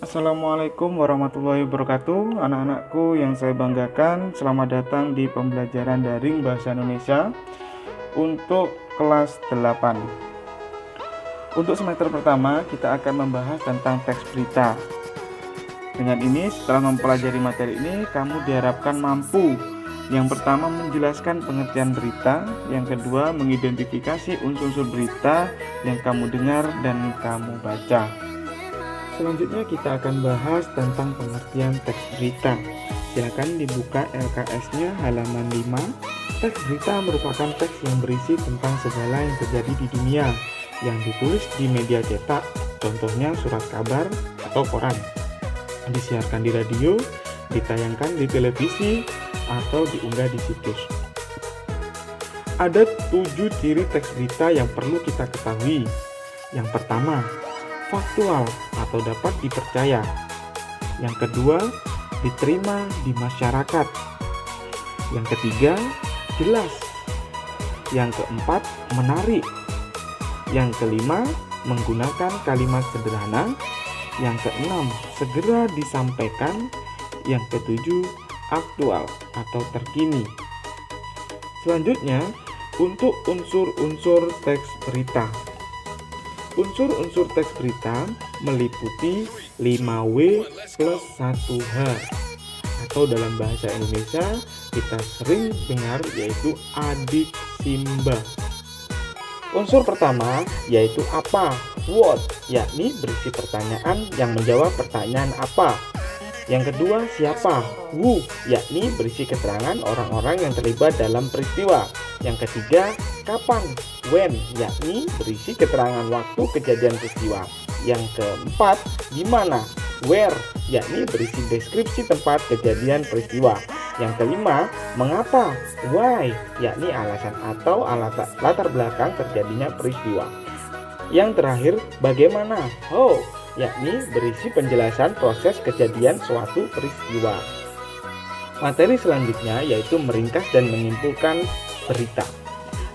Assalamualaikum warahmatullahi wabarakatuh. Anak-anakku yang saya banggakan, selamat datang di pembelajaran daring Bahasa Indonesia untuk kelas 8. Untuk semester pertama, kita akan membahas tentang teks berita. Dengan ini, setelah mempelajari materi ini, kamu diharapkan mampu. Yang pertama, menjelaskan pengertian berita. Yang kedua, mengidentifikasi unsur-unsur berita yang kamu dengar dan kamu baca. Selanjutnya kita akan bahas tentang pengertian teks berita. Silakan dibuka LKS-nya halaman 5. Teks berita merupakan teks yang berisi tentang segala yang terjadi di dunia yang ditulis di media cetak, contohnya surat kabar atau koran. Disiarkan di radio, ditayangkan di televisi, atau diunggah di situs. Ada 7 ciri teks berita yang perlu kita ketahui. Yang pertama, faktual atau dapat dipercaya. Yang kedua, diterima di masyarakat. Yang ketiga, jelas. Yang keempat, menarik. Yang kelima, menggunakan kalimat sederhana. Yang keenam, segera disampaikan. Yang ketujuh, aktual atau terkini. Selanjutnya, untuk unsur-unsur teks berita. Unsur-unsur teks berita meliputi 5W plus 1H, atau dalam bahasa Indonesia kita sering dengar yaitu adik simba. Unsur pertama yaitu apa, what, yakni berisi pertanyaan yang menjawab pertanyaan apa. Yang kedua, siapa, who, yakni berisi keterangan orang-orang yang terlibat dalam peristiwa. Yang ketiga, kapan, when, yakni berisi keterangan waktu kejadian peristiwa. Yang keempat, di mana, where, yakni berisi deskripsi tempat kejadian peristiwa. Yang kelima, mengapa, why, yakni alasan atau latar belakang terjadinya peristiwa. Yang terakhir, bagaimana, how, yakni berisi penjelasan proses kejadian suatu peristiwa. Materi selanjutnya yaitu meringkas dan menyimpulkan berita.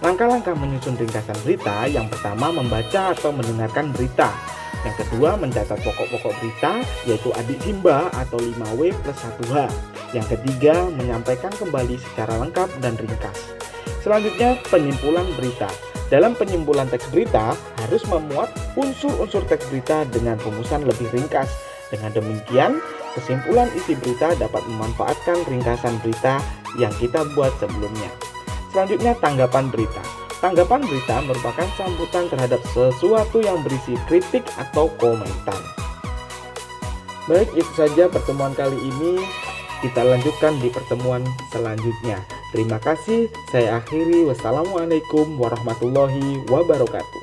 Langkah-langkah menyusun ringkasan berita, yang pertama membaca atau mendengarkan berita. Yang kedua, mencatat pokok-pokok berita yaitu adik simba atau 5W plus 1H. Yang ketiga, menyampaikan kembali secara lengkap dan ringkas. Selanjutnya, penyimpulan berita. Dalam penyimpulan teks berita harus memuat unsur-unsur teks berita dengan rumusan lebih ringkas. Dengan demikian, kesimpulan isi berita dapat memanfaatkan ringkasan berita yang kita buat sebelumnya. Selanjutnya, tanggapan berita. Tanggapan berita merupakan sambutan terhadap sesuatu yang berisi kritik atau komentar. Baik, itu saja pertemuan kali ini. Kita lanjutkan di pertemuan selanjutnya. Terima kasih, saya akhiri. Wassalamualaikum warahmatullahi wabarakatuh.